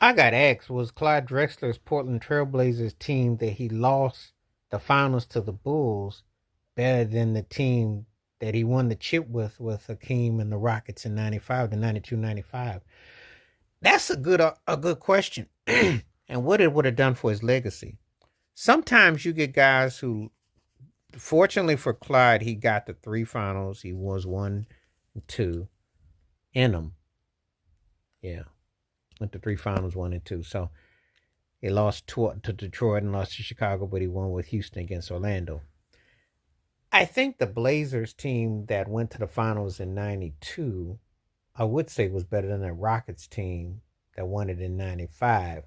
I got asked, was Clyde Drexler's Portland Trailblazers team that he lost the finals to the Bulls better than the team that he won the chip with Hakeem and the Rockets in 95 to 92 95? That's a good question. And what it would have done for his legacy. Sometimes you get guys who, fortunately for Clyde, he got the three finals. He was 1 and 2 in them. Yeah. Went to three finals, 1 and 2. So he lost to Detroit and lost to Chicago, but he won with Houston against Orlando. I think the Blazers team that went to the finals in 92, I would say was better than the Rockets team that won it in 95.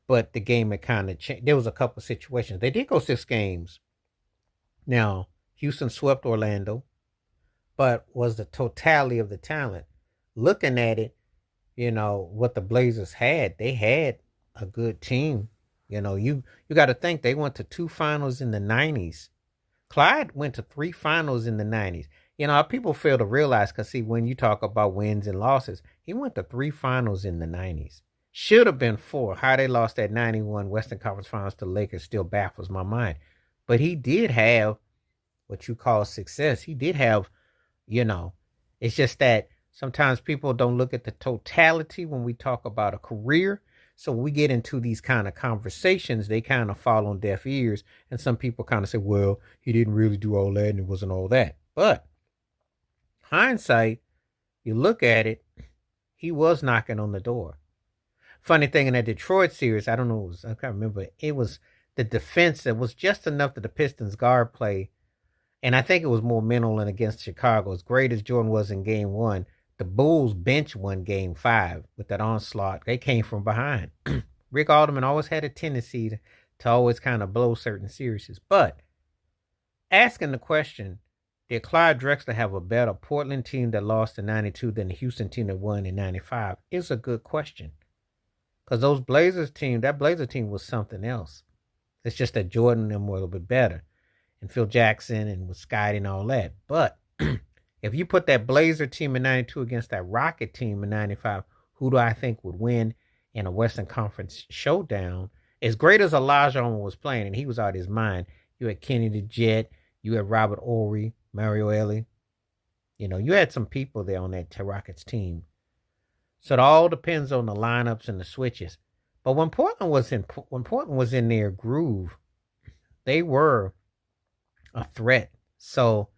But the game had kind of changed. There was a couple of situations. They did go 6 games. Now, Houston swept Orlando, but was the totality of the talent. Looking at it, what the Blazers had, they had a good team. You got to think they went to 2 finals in the 90s. Clyde went to 3 finals in the 90s. People fail to realize, because see, when you talk about wins and losses, he went to 3 finals in the 90s. Should have been 4. How they lost that 91 Western Conference Finals to the Lakers still baffles my mind. But he did have what you call success. He did have, it's just that sometimes people don't look at the totality when we talk about a career. So when we get into these kind of conversations, they kind of fall on deaf ears. And some people kind of say, well, he didn't really do all that and it wasn't all that. But hindsight, you look at it, he was knocking on the door. Funny thing in that Detroit series, I don't know, I can't remember. It was the defense that was just enough that the Pistons guard play. And I think it was more mental than against Chicago. As great as Jordan was in game 1, the Bulls bench won game 5 with that onslaught. They came from behind. Rick Alderman always had a tendency to always kind of blow certain series. But asking the question, did Clyde Drexler have a better Portland team that lost in 92 than the Houston team that won in 95? Is a good question. Because that Blazer team was something else. It's just that Jordan and them were a little bit better. And Phil Jackson and with Scotty and all that. But if you put that Blazer team in 92 against that Rocket team in 95, who do I think would win in a Western Conference showdown? As great as Olajuwon was playing, and he was out of his mind, you had Kenny the Jet, you had Robert Horry, Mario Elie. You had some people there on that Rockets team. So it all depends on the lineups and the switches. But when Portland was in their groove, they were a threat. So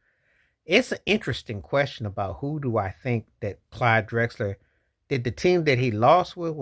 it's an interesting question about who do I think that Clyde Drexler did. The team that he lost with